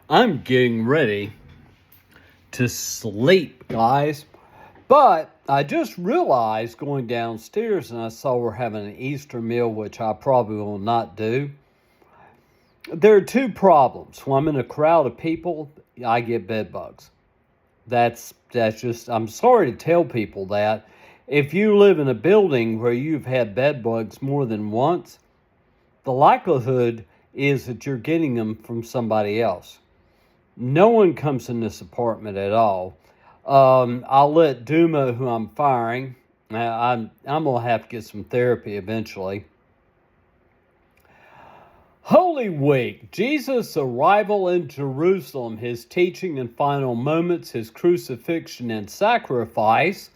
I'm getting ready to sleep, guys. But I just realized going downstairs and I saw we're having an Easter meal, which I probably will not do. There are two problems. When I'm in a crowd of people, I get bed bugs. That's just, I'm sorry to tell people that. If you live in a building where you've had bed bugs more than once, the likelihood is that you're getting them from somebody else. No one comes in this apartment at all. I'll let Duma, who I'm firing, I'm going to have to get some therapy eventually. Holy Week, Jesus' arrival in Jerusalem, his teaching and final moments, his crucifixion and sacrifice,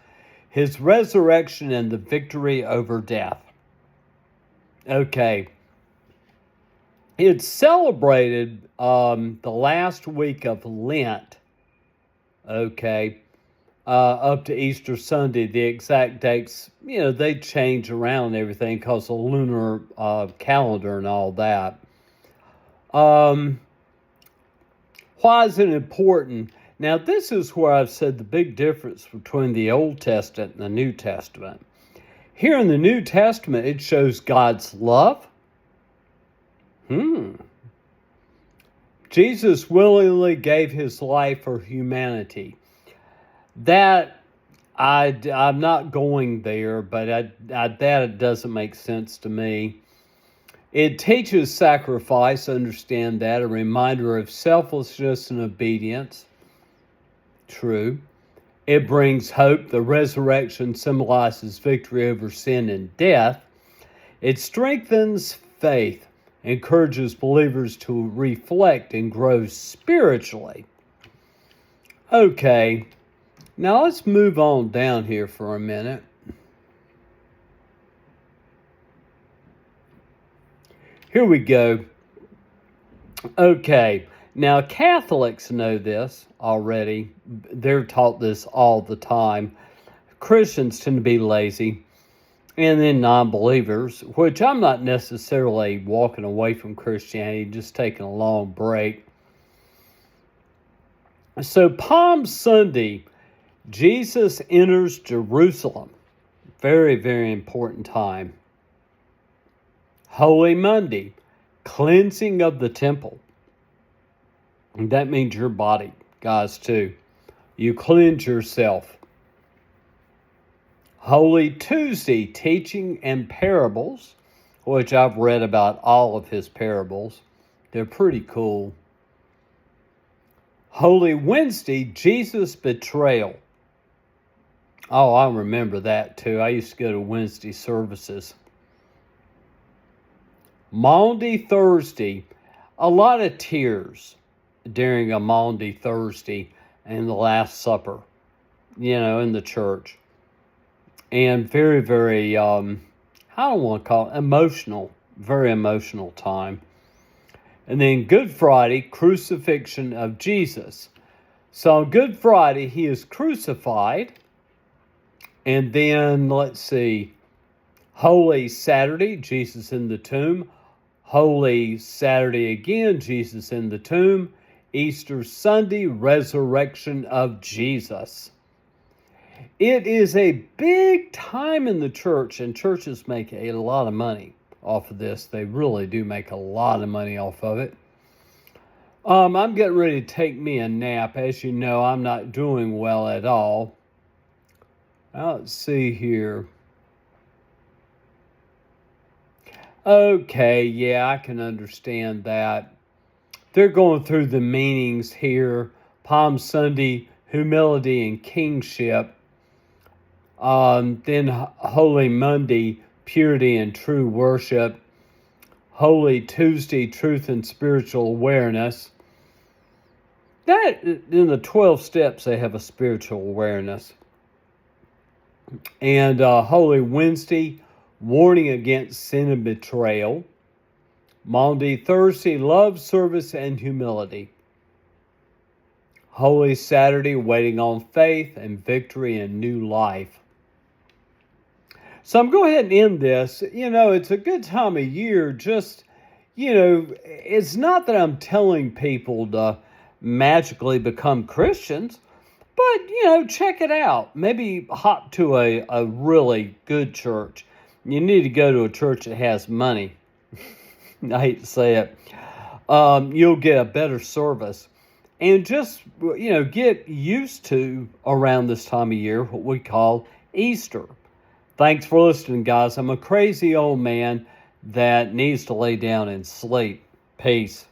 his resurrection and the victory over death. Okay. It's celebrated the last week of Lent, okay, up to Easter Sunday. The exact dates, they change around and everything because of the lunar calendar and all that. Why is it important? Now, this is where I've said the big difference between the Old Testament and the New Testament. Here in the New Testament, it shows God's love. Jesus willingly gave his life for humanity. That, I'm not going there, but that doesn't make sense to me. It teaches sacrifice, understand that, a reminder of selflessness and obedience. True. It brings hope. The resurrection symbolizes victory over sin and death. It strengthens faith, encourages believers to reflect and grow spiritually. Okay, now let's move on down here for a minute. Here we go. Okay, now Catholics know this already. They're taught this all the time. Christians tend to be lazy. And then non-believers, which I'm not necessarily walking away from Christianity, just taking a long break. So Palm Sunday, Jesus enters Jerusalem. Very, very important time. Holy Monday, cleansing of the temple. And that means your body, guys, too. You cleanse yourself. Holy Tuesday, teaching and parables, which I've read about all of his parables. They're pretty cool. Holy Wednesday, Jesus' betrayal. Oh, I remember that too. I used to go to Wednesday services. Maundy Thursday, a lot of tears during a Maundy Thursday and the Last Supper, in the church. And very, very, I don't want to call it emotional, very emotional time. And then Good Friday, crucifixion of Jesus. So on Good Friday, he is crucified. And then, let's see, Holy Saturday, Jesus in the tomb. Holy Saturday again, Jesus in the tomb. Easter Sunday, resurrection of Jesus. It is a big time in the church, and churches make a lot of money off of this. They really do make a lot of money off of it. I'm getting ready to take me a nap. As you know, I'm not doing well at all. Now, let's see here. Okay, yeah, I can understand that. They're going through the meanings here. Palm Sunday, humility and kingship. Then Holy Monday, purity and true worship. Holy Tuesday, truth and spiritual awareness. That, in the 12 steps, they have a spiritual awareness. And Holy Wednesday, warning against sin and betrayal. Maundy Thursday, love, service, and humility. Holy Saturday, waiting on faith and victory and new life. So I'm going ahead and end this. It's a good time of year. Just, it's not that I'm telling people to magically become Christians. But, check it out. Maybe hop to a really good church. You need to go to a church that has money. I hate to say it. You'll get a better service. And just, get used to around this time of year what we call Easter. Thanks for listening, guys. I'm a crazy old man that needs to lay down and sleep. Peace.